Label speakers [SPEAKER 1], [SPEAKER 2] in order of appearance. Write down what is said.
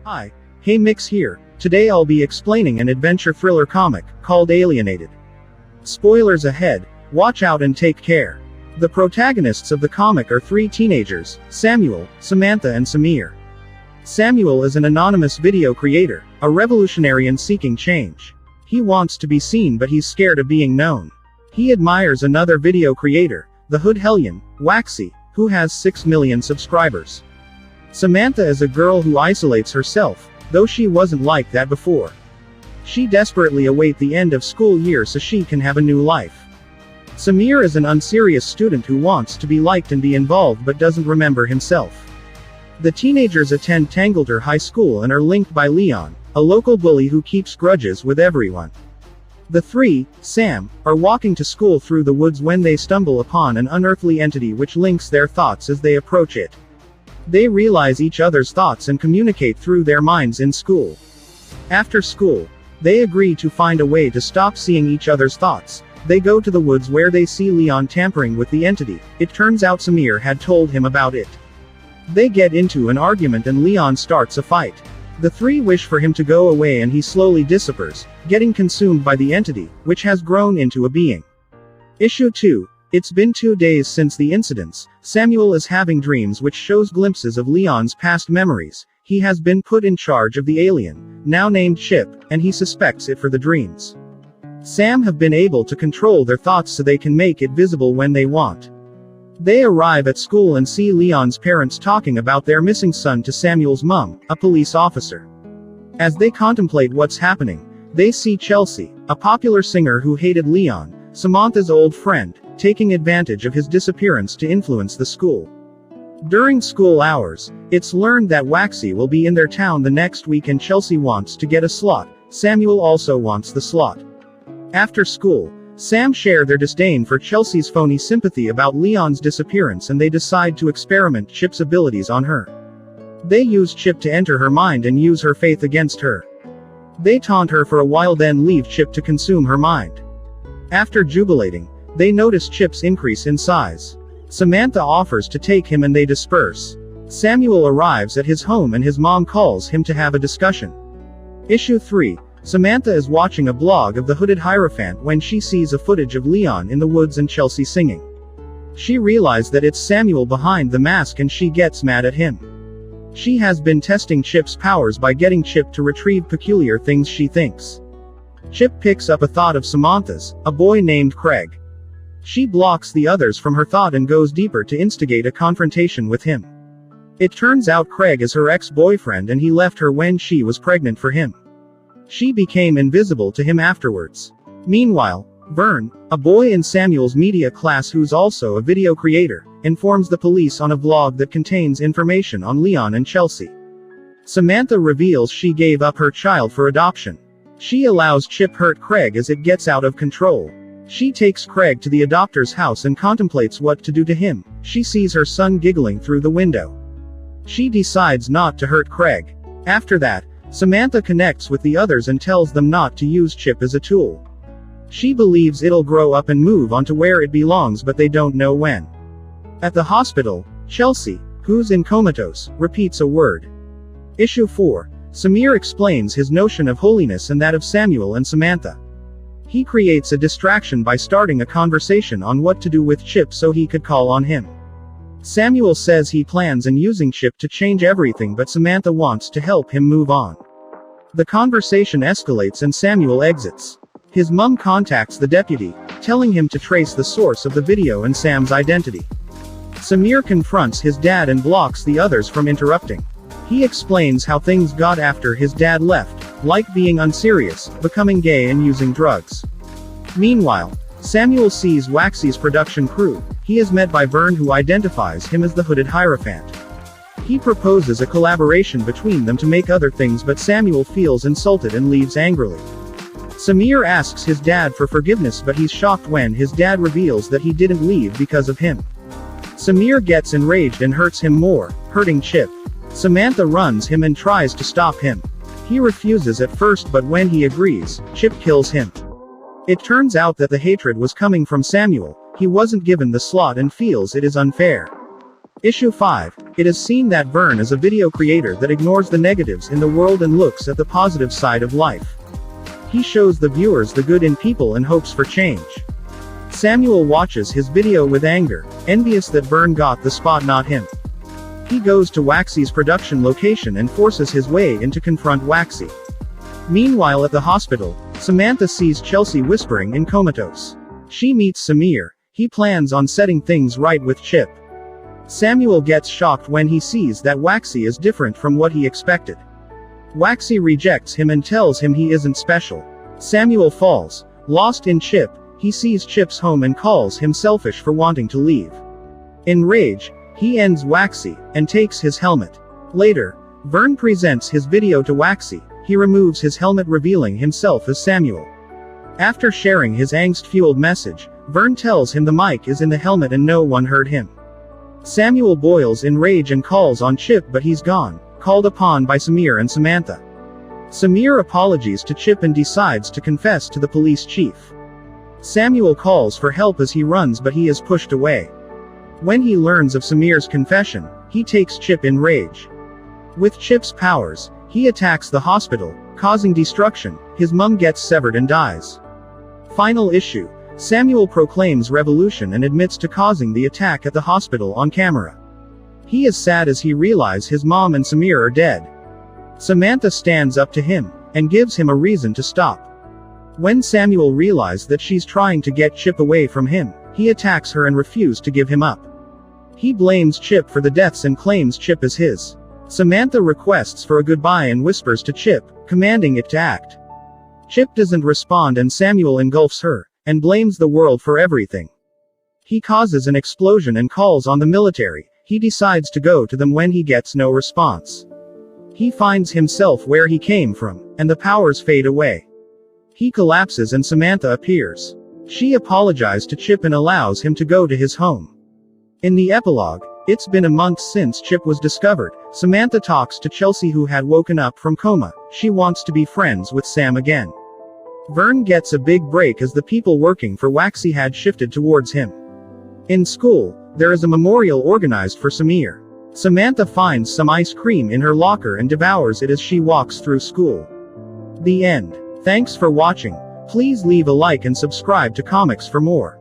[SPEAKER 1] Hi, hey Mix here. Today I'll be explaining an adventure thriller comic, called Alienated. Spoilers ahead, watch out and take care. The protagonists of the comic are three teenagers, Samuel, Samantha and Samir. Samuel is an anonymous video creator, a revolutionary seeking change. He wants to be seen but he's scared of being known. He admires another video creator, the hood hellion, Waxy, who has 6 million subscribers. Samantha is a girl who isolates herself, though she wasn't like that before. She desperately awaits the end of school year so she can have a new life. Samir is an unserious student who wants to be liked and be involved but doesn't remember himself. The teenagers attend Tangleter High School and are linked by Leon, a local bully who keeps grudges with everyone. The three, Sam, are walking to school through the woods when they stumble upon an unearthly entity which links their thoughts as they approach it. They realize each other's thoughts and communicate through their minds in school. After school, they agree to find a way to stop seeing each other's thoughts. They go to the woods where they see Leon tampering with the entity. It turns out Samir had told him about it. They get into an argument and Leon starts a fight. The three wish for him to go away and he slowly disappears, getting consumed by the entity, which has grown into a being. Issue 2. It's been 2 days since the incidents. Samuel is having dreams which shows glimpses of Leon's past memories. He has been put in charge of the alien, now named Chip, and he suspects it for the dreams. Sam have been able to control their thoughts so they can make it visible when they want. They arrive at school and see Leon's parents talking about their missing son to Samuel's mom, a police officer. As they contemplate what's happening, they see Chelsea, a popular singer who hated Leon, Samantha's old friend, taking advantage of his disappearance to influence the school. During school hours, it's learned that Waxy will be in their town the next week and Chelsea wants to get a slot. Samuel also wants the slot. After school, Sam share their disdain for Chelsea's phony sympathy about Leon's disappearance and they decide to experiment Chip's abilities on her. They use Chip to enter her mind and use her faith against her. They taunt her for a while then leave Chip to consume her mind. After jubilating, they notice Chip's increase in size. Samantha offers to take him and they disperse. Samuel arrives at his home and his mom calls him to have a discussion. Issue 3. Samantha is watching a blog of the Hooded Hierophant when she sees a footage of Leon in the woods and Chelsea singing. She realizes that it's Samuel behind the mask and she gets mad at him. She has been testing Chip's powers by getting Chip to retrieve peculiar things she thinks. Chip picks up a thought of Samantha's, a boy named Craig. She blocks the others from her thought and goes deeper to instigate a confrontation with him. It turns out Craig is her ex-boyfriend and he left her when she was pregnant for him. She became invisible to him afterwards. Meanwhile, Vern, a boy in Samuel's media class who's also a video creator, informs the police on a vlog that contains information on Leon and Chelsea. Samantha reveals she gave up her child for adoption. She allows Chip hurt Craig as it gets out of control. She takes Craig to the adopter's house and contemplates what to do to him. She sees her son giggling through the window. She decides not to hurt Craig. After that, Samantha connects with the others and tells them not to use Chip as a tool. She believes it'll grow up and move on to where it belongs but they don't know when. At the hospital, Chelsea, who's in comatose, repeats a word. Issue 4. Samir explains his notion of holiness and that of Samuel and Samantha. He creates a distraction by starting a conversation on what to do with Chip so he could call on him. Samuel says he plans on using Chip to change everything but Samantha wants to help him move on. The conversation escalates and Samuel exits. His mum contacts the deputy, telling him to trace the source of the video and Sam's identity. Samir confronts his dad and blocks the others from interrupting. He explains how things got after his dad left, like being unserious, becoming gay and using drugs. Meanwhile, Samuel sees Waxy's production crew. He is met by Vern who identifies him as the Hooded Hierophant. He proposes a collaboration between them to make other things but Samuel feels insulted and leaves angrily. Samir asks his dad for forgiveness but he's shocked when his dad reveals that he didn't leave because of him. Samir gets enraged and hurts him more, hurting Chip. Samantha runs him and tries to stop him. He refuses at first but when he agrees, Chip kills him. It turns out that the hatred was coming from Samuel. He wasn't given the slot and feels it is unfair. Issue 5. It is seen that Vern is a video creator that ignores the negatives in the world and looks at the positive side of life. He shows the viewers the good in people and hopes for change. Samuel watches his video with anger, envious that Vern got the spot, not him. He goes to Waxy's production location and forces his way in to confront Waxy. Meanwhile at the hospital, Samantha sees Chelsea whispering in comatose. She meets Samir. He plans on setting things right with Chip. Samuel gets shocked when he sees that Waxy is different from what he expected. Waxy rejects him and tells him he isn't special. Samuel falls. Lost in Chip, he sees Chip's home and calls him selfish for wanting to leave. In rage, he ends Waxy, and takes his helmet. Later, Vern presents his video to Waxy. He removes his helmet revealing himself as Samuel. After sharing his angst-fueled message, Vern tells him the mic is in the helmet and no one heard him. Samuel boils in rage and calls on Chip, but he's gone, called upon by Samir and Samantha. Samir apologizes to Chip and decides to confess to the police chief. Samuel calls for help as he runs, but he is pushed away. When he learns of Samir's confession, he takes Chip in rage. With Chip's powers, he attacks the hospital, causing destruction. His mum gets severed and dies. Final issue. Samuel proclaims revolution and admits to causing the attack at the hospital on camera. He is sad as he realizes his mom and Samir are dead. Samantha stands up to him, and gives him a reason to stop. When Samuel realizes that she's trying to get Chip away from him, he attacks her and refuses to give him up. He blames Chip for the deaths and claims Chip is his. Samantha requests for a goodbye and whispers to Chip, commanding it to act. Chip doesn't respond and Samuel engulfs her, and blames the world for everything. He causes an explosion and calls on the military. He decides to go to them when he gets no response. He finds himself where he came from, and the powers fade away. He collapses and Samantha appears. She apologizes to Chip and allows him to go to his home. In the epilogue, it's been a month since Chip was discovered. Samantha talks to Chelsea, who had woken up from coma. She wants to be friends with Sam again. Vern gets a big break as the people working for Waxy had shifted towards him. In school, there is a memorial organized for Samir. Samantha finds some ice cream in her locker and devours it as she walks through school. The end. Thanks for watching. Please leave a like and subscribe to Comics for more.